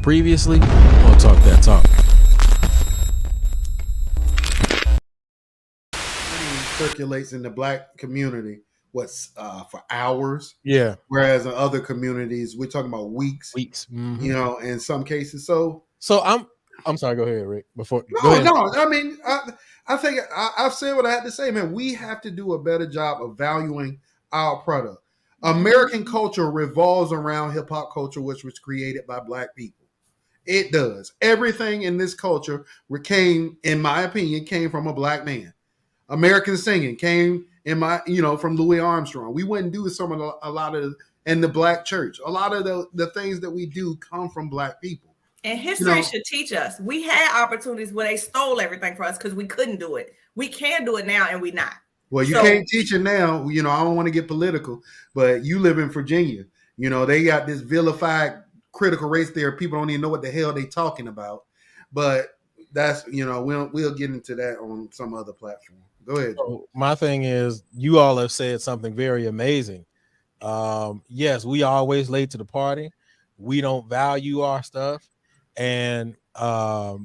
Previously, on Talk That Talk. Circulates in the black community for hours, Yeah, whereas in other communities we're talking about weeks, weeks. you know, in some cases. So I'm sorry. Go ahead, Rick. Go no, ahead. I mean, I think I've said what I had to say, man. We have to do a better job of valuing our product. American culture revolves around hip hop culture, which was created by black people. It does. Everything in this culture came, in my opinion, came from a black man. American singing came from Louis Armstrong. We wouldn't do a lot of in the black church. A lot of the things that we do come from black people. And history should teach us. We had opportunities where they stole everything from us because we couldn't do it. We can do it now, and we not. Well, you can't teach it now. You know, I don't want to get political, but you live in Virginia. You know, they got this vilified critical race there. People don't even know what the hell they talking about. But that's, we'll get into that on some other platform. Go ahead. So my thing is, you all have said something very amazing. Yes, we always late to the party. We don't value our stuff. And I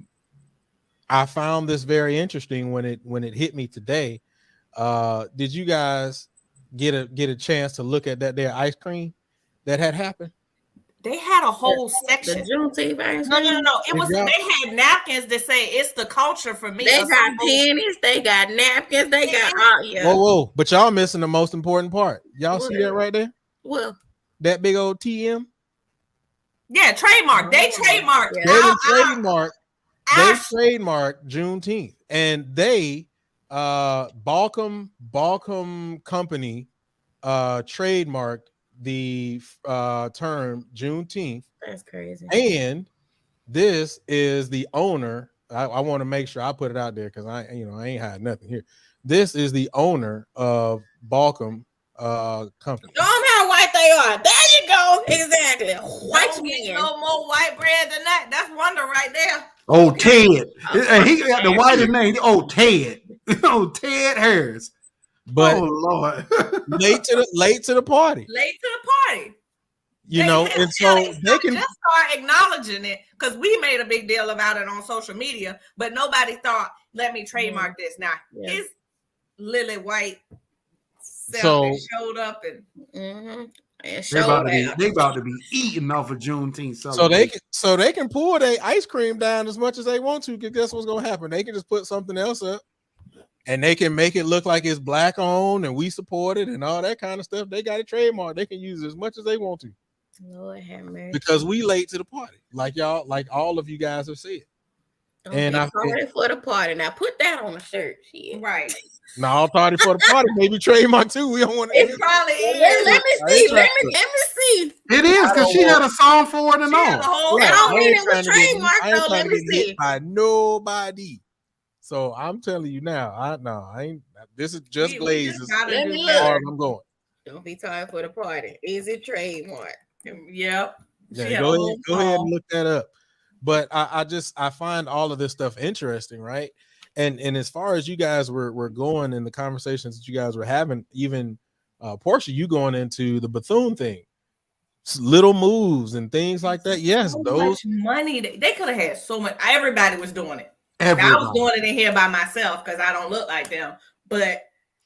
found this very interesting when it hit me today. Did you guys get a chance to look at that there ice cream that had happened? They had a whole section. The Juneteenth ice No. cream? It was they had napkins that say it's the culture for me. They got pennies, they got napkins, they got all. Yeah. Whoa! But y'all missing the most important part. Y'all see that right there? Well, that big old TM. Yeah, trademark. They trademarked. They trademarked Juneteenth, and they Balcom Company trademarked the term Juneteenth. That's crazy. And this is the owner. I want to make sure I put it out there because I ain't had nothing here. This is the owner of Balcom Company. Show them how white they are. There you go. Exactly. White man. No more white bread than that. That's wonder right there. Oh, Ted. He got the whitest name. Oh, Ted. Oh, Ted Harris. But oh Lord, late to the party. And so they can just start acknowledging it because we made a big deal about it on social media, but nobody thought, let me trademark this. Now his lily white self showed up and they about to be eating off of Juneteenth. So they can pour their ice cream down as much as they want to, because guess what's gonna happen? They can just put something else up. And they can make it look like it's black owned and we support it and all that kind of stuff. They got a trademark. They can use it as much as they want to. Lord have mercy. Because we late to the party, like y'all, like all of you guys have said. And I party for the party. Now put that on a shirt. Shit. Right. Now party for the party, maybe trademark too. We don't want to. It probably is. Let me see. It is because she had a song for it and all. I don't mean it was trademark though. Let me see. By nobody. So I'm telling you now, I ain't. This is just glazes. I'm going. Don't be tired for the party. Is it trademark? Yep. Yeah, go ahead and look that up. But I find all of this stuff interesting, right? And as far as you guys were going in the conversations that you guys were having, even Portia, you going into the Bethune thing, little moves and things like that. Yes, so those much money they could have had so much. Everybody was doing it. I was doing it in here by myself because I don't look like them. But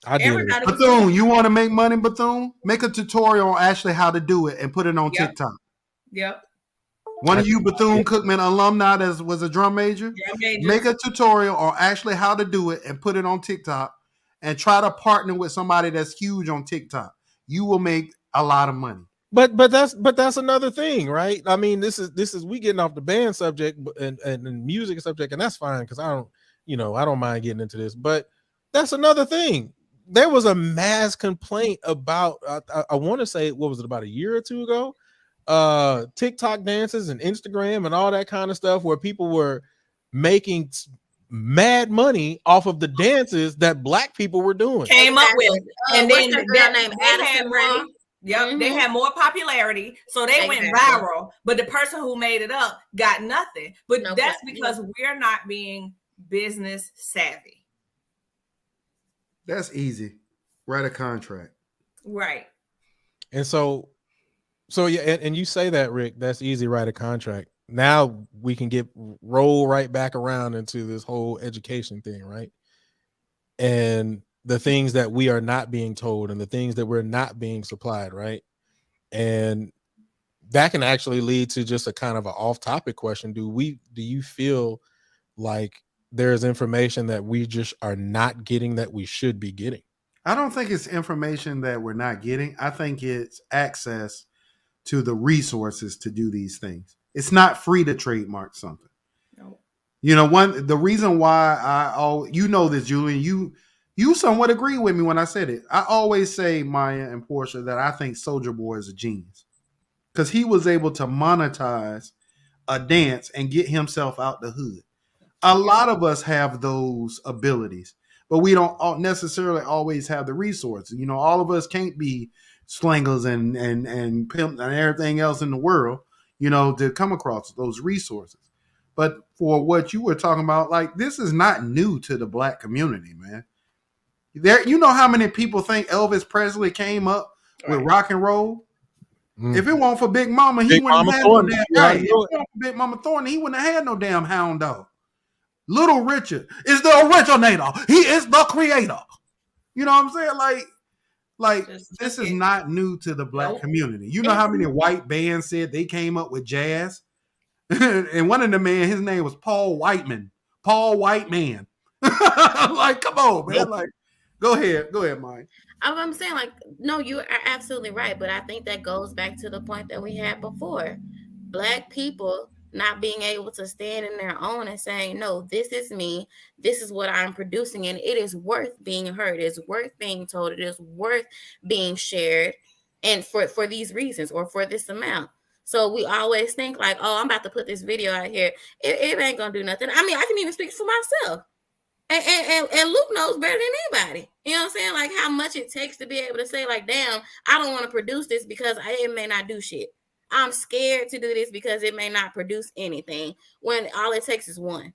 everybody Bethune, you want to make money, Bethune? Make a tutorial on actually how to do it and put it on TikTok. Yep. One of you Bethune-Cookman alumni that was a drum major, make a tutorial on actually how to do it and put it on TikTok and try to partner with somebody that's huge on TikTok. You will make a lot of money. But that's another thing, right? I mean, this is we getting off the band subject and music subject, and that's fine because I don't mind getting into this. But that's another thing. There was a mass complaint about I want to say, what was it, about a year or two ago? TikTok dances and Instagram and all that kind of stuff where people were making mad money off of the dances that black people were doing. Came up with, and then the girl named Addison Rae. Yep, they had more popularity, so they went viral. But the person who made it up got nothing. But that's because we're not being business savvy. That's easy. Write a contract. Right. And so yeah, and you say that, Rick, that's easy, write a contract. now we can roll right back around into this whole education thing, right? And the things that we are not being told and the things that we're not being supplied, right? And that can actually lead to just a kind of an off-topic question. Do you feel like there's information that we just are not getting that we should be getting? I don't think it's information that we're not getting. I think it's access to the resources to do these things. It's not free to trademark something. No. You know, the reason why you know this, Julian, you somewhat agree with me when I said it. I always say, Maya and Portia, that I think Soulja Boy is a genius because he was able to monetize a dance and get himself out the hood. A lot of us have those abilities, but we don't necessarily always have the resources. You know, all of us can't be slangers and pimps and everything else in the world, you know, to come across those resources. But for what you were talking about, like, this is not new to the Black community, man. You know how many people think Elvis Presley came up with rock and roll? If it weren't for Big Mama, he wouldn't have no damn right. If it weren't for Big Mama Thornton, he wouldn't have had no damn Hound Dog. Little Richard is the originator. He is the creator. You know what I'm saying? Like this is not new to the Black community. You know how many white bands said they came up with jazz? And one of the men, his name was Paul Whiteman. Paul Whiteman. Like, come on, man. Like, go ahead, Mike. I'm saying, like, no, you are absolutely right. But I think that goes back to the point that we had before. Black people not being able to stand in their own and saying, no, this is me. This is what I'm producing. And it is worth being heard. It is worth being told. It is worth being shared. And for these reasons or for this amount. So we always think like, oh, I'm about to put this video out here. It ain't going to do nothing. I mean, I can even speak for myself. And Luke knows better than anybody. You know what I'm saying? Like how much it takes to be able to say like, damn, I don't want to produce this because it may not do shit. I'm scared to do this because it may not produce anything when all it takes is one.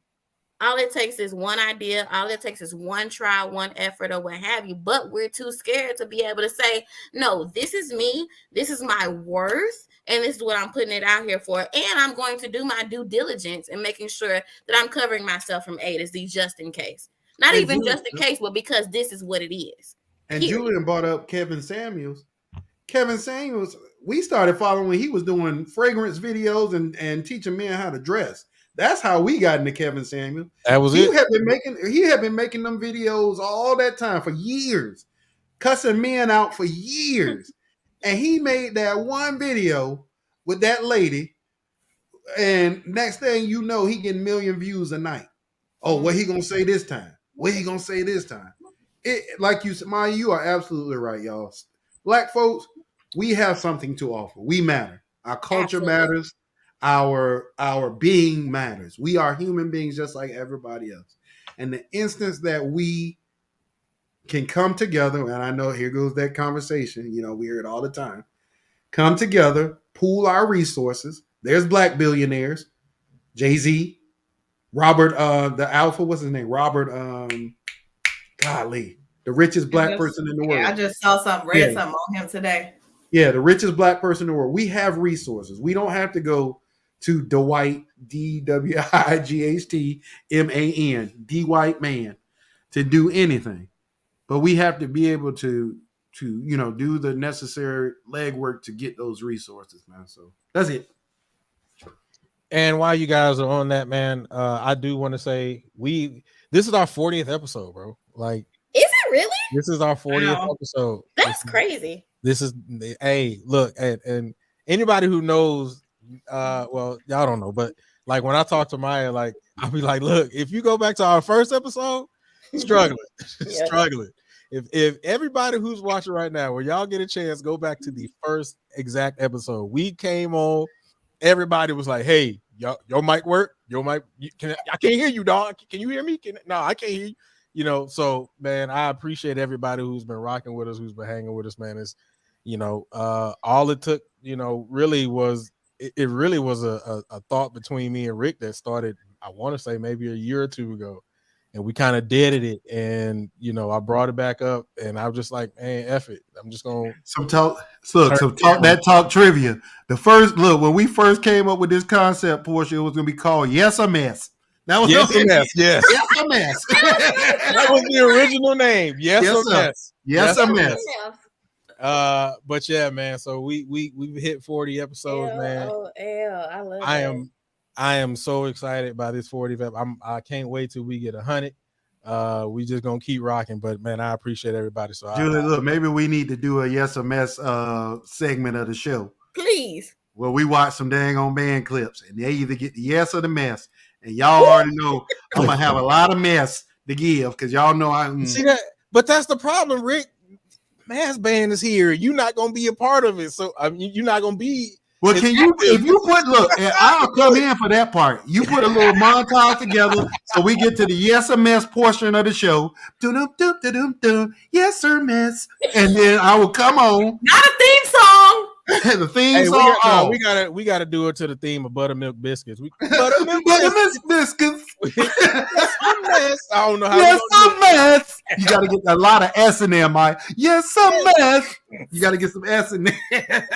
All it takes is one idea. All it takes is one try, one effort, or what have you. But we're too scared to be able to say, no, this is me. This is my worth. And this is what I'm putting it out here for. And I'm going to do my due diligence and making sure that I'm covering myself from A to Z just in case. Not and even just in case, but because this is what it is. And Julian brought up Kevin Samuels. Kevin Samuels, we started following when he was doing fragrance videos and teaching men how to dress. That's how we got into Kevin Samuels. That was he had been making them videos all that time for years, cussing men out for years. And he made that one video with that lady, and next thing you know, he getting 1 million views a night. Oh, what he gonna say this time? What he gonna say this time? It, like you said, Maya, you are absolutely right, y'all. Black folks, we have something to offer. We matter. Our culture matters. Our being matters. We are human beings just like everybody else. And the instance that we can come together, and I know here goes that conversation, you know, we hear it all the time. Come together, pool our resources. There's Black billionaires, Jay-Z, Robert, the Alpha, what's his name? Robert, golly, the richest Black person in the world. I just saw something, read something on him today. Yeah, the richest Black person in the world. We have resources. We don't have to go to Dwight, DWIGHTMAN, D white man, to do anything. But we have to be able to you know, do the necessary legwork to get those resources, man. So that's it. And while you guys are on that, man, I do want to say this is our 40th episode, bro. Like, is it really? This is our 40th episode. That's crazy. This is look, and anybody who knows, well, y'all don't know, but like when I talk to Maya, like I'll be like, look, if you go back to our first episode, struggling. If everybody who's watching right now, when y'all get a chance, go back to the first exact episode. We came on, everybody was like, hey, your mic work? Your mic, I can't hear you, dog. Can you hear me? No, I can't hear you. You know, so man, I appreciate everybody who's been rocking with us, who's been hanging with us, man. Is, you know, all it took, you know, really was it really was a thought between me and Rick that started, I want to say maybe a year or two ago. and we kind of deaded it. And you know, I brought it back up, and I was just like, man, F it. I'm just gonna talk that trivia. The first look when we first came up with this concept, Portia, it was gonna be called Yes a Mess. That was Yes a Mess. Yes. Yes a Mess. That was the original name. Yes a Mess. Yes a Mess. But yeah, man. So we've hit 40 episodes, man. I love it. I am so excited by this 40th. I can't wait till we get 100. We just gonna keep rocking. But man, I appreciate everybody. So Julie, look, maybe we need to do a Yes or Mess segment of the show. Please. Well, we watch some dang on band clips, and they either get the yes or the mess. And y'all already know I'm gonna have a lot of mess to give because y'all know I see that. But that's the problem, Rick. Mass band is here. You're not gonna be a part of it, so I mean, you're not gonna be. Well, can you? If you put and I'll come in for that part. You put a little montage together so we get to the yes or mess portion of the show. Yes or mess, and then I will come on. Not a theme song. The theme song. We gotta do it to the theme of buttermilk biscuits. Buttermilk biscuits. I don't know how. Yes, a mess. You got to get a lot of S in there, Mike. Yes, a mess. You got to get some S in there.